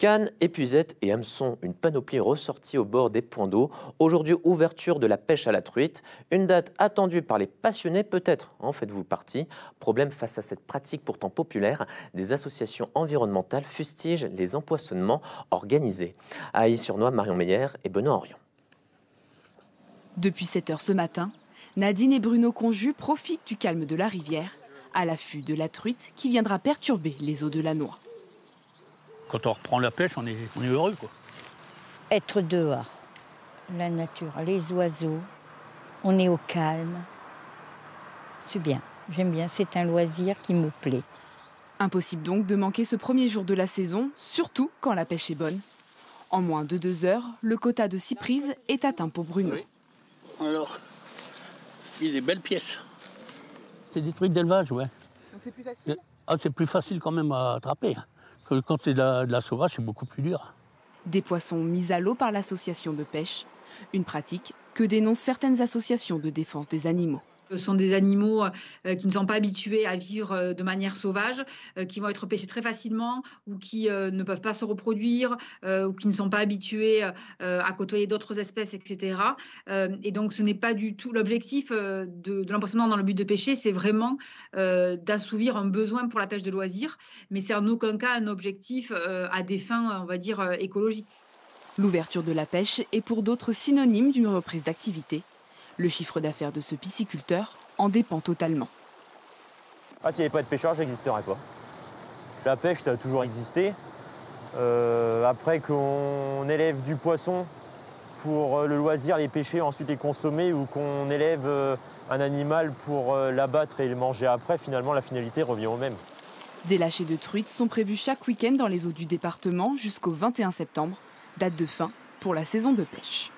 Cannes, épuisettes et hameçons, une panoplie ressortie au bord des points d'eau. Aujourd'hui, ouverture de la pêche à la truite. Une date attendue par les passionnés, peut-être en faites-vous partie. Problème face à cette pratique pourtant populaire, des associations environnementales fustigent les empoisonnements organisés. À Ailly-sur-Noix, Marion Meyer et Benoît Orion. Depuis 7 heures ce matin, Nadine et Bruno Conjus profitent du calme de la rivière, à l'affût de la truite qui viendra perturber les eaux de la Noix. Quand on reprend la pêche, on est heureux, quoi. Être dehors, la nature, les oiseaux, on est au calme. C'est bien, j'aime bien, c'est un loisir qui me plaît. Impossible donc de manquer ce premier jour de la saison, surtout quand la pêche est bonne. En moins de 2 heures, le quota de 6 prises est atteint pour Bruno. Oui. Alors, il est des belles pièces. C'est des trucs d'élevage, ouais. Donc c'est plus facile ? C'est plus facile quand même à attraper. Quand c'est de la sauvage, c'est beaucoup plus dur. Des poissons mis à l'eau par l'association de pêche, une pratique que dénoncent certaines associations de défense des animaux. Ce sont des animaux qui ne sont pas habitués à vivre de manière sauvage, qui vont être pêchés très facilement ou qui ne peuvent pas se reproduire ou qui ne sont pas habitués à côtoyer d'autres espèces, etc. Et donc, ce n'est pas du tout l'objectif de l'empoisonnement dans le but de pêcher, c'est vraiment d'assouvir un besoin pour la pêche de loisirs, mais c'est en aucun cas un objectif à des fins, on va dire, écologiques. L'ouverture de la pêche est pour d'autres synonyme d'une reprise d'activité. Le chiffre d'affaires de ce pisciculteur en dépend totalement. S'il n'y avait pas de pêcheurs, je n'existerais pas. La pêche, ça a toujours existé. Après qu'on élève du poisson pour le loisir, les pêcher, ensuite les consommer, ou qu'on élève un animal pour l'abattre et le manger après, finalement, la finalité revient au même. Des lâchers de truites sont prévus chaque week-end dans les eaux du département jusqu'au 21 septembre, date de fin pour la saison de pêche.